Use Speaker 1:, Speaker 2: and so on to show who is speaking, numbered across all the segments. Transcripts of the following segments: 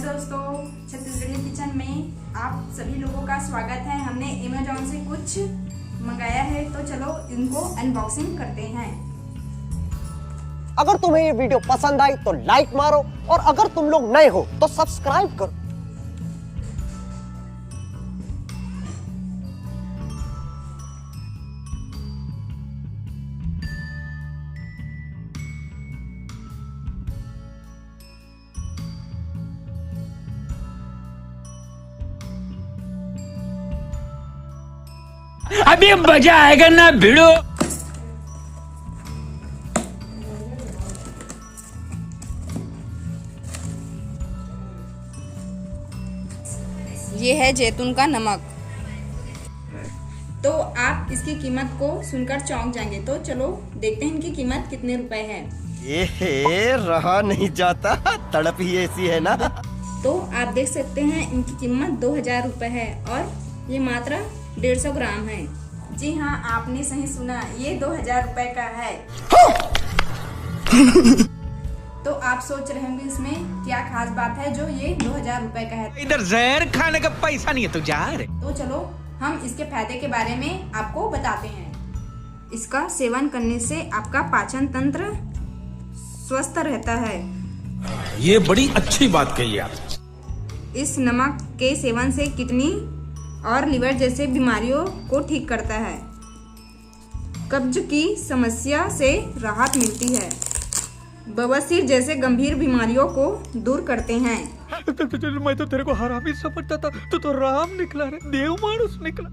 Speaker 1: दोस्तों, छत्तीसगढ़ी किचन में आप सभी लोगों का स्वागत है। हमने अमेज़न से कुछ मंगाया है, तो चलो इनको अनबॉक्सिंग करते हैं।
Speaker 2: अगर तुम्हें ये वीडियो पसंद आई तो लाइक मारो और अगर तुम लोग नए हो तो सब्सक्राइब करो।
Speaker 3: अभी मजा आएगा ना भिड़ो।
Speaker 1: ये है जैतून का नमक। तो आप इसकी कीमत को सुनकर चौंक जाएंगे। तो चलो देखते हैं इनकी कीमत कितने रुपए है।
Speaker 2: ये रहा नहीं जाता, तड़प ही ऐसी है ना।
Speaker 1: तो आप देख सकते हैं इनकी कीमत 2000 रुपए है और ये मात्र 150 ग्राम है। जी हाँ, आपने सही सुना, ये 2000 रुपए का है। तो आप सोच रहे होंगे इसमें क्या खास बात है जो ये 2000 रुपए का है।
Speaker 3: इधर जहर खाने का पैसा नहीं है तो जा रे।
Speaker 1: तो चलो हम इसके फायदे के बारे में आपको बताते हैं। इसका सेवन करने से आपका पाचन तंत्र स्वस्थ रहता है।
Speaker 3: ये बड़ी अच्छी बात कही आप।
Speaker 1: इस नमक के सेवन से किडनी और लिवर जैसे बीमारियों को ठीक करता है। कब्ज की समस्या से राहत मिलती है। बवासीर जैसे गंभीर बीमारियों को दूर करते हैं।
Speaker 3: मैं तो तेरे को हरामी समझता था, तू तो राम निकला रे, देव मानुस निकला।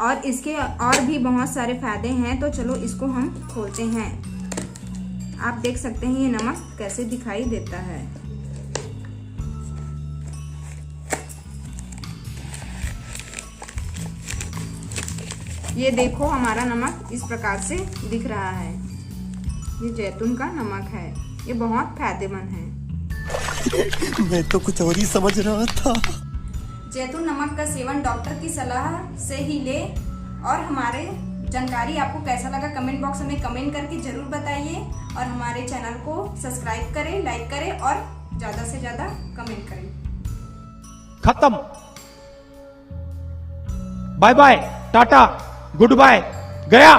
Speaker 1: और इसके और भी बहुत सारे फायदे हैं, तो चलो इसको हम खोलते हैं। आप देख सकते हैं ये नमक कैसे दिखाई देता है। ये देखो, हमारा नमक इस प्रकार से दिख रहा है। ये जैतून का नमक है। ये बहुत फायदेमंद है।
Speaker 2: मैं तो कुछ और ही समझ रहा था।
Speaker 1: जैतून नमक का सेवन डॉक्टर की सलाह से ही ले। और हमारे जानकारी आपको कैसा लगा कमेंट बॉक्स में कमेंट करके जरूर बताइए। और हमारे चैनल को सब्सक्राइब करें, लाइक करें और ज्यादा से ज्यादा कमेंट करें।
Speaker 4: खत्म। Bye bye, tata, goodbye, गया।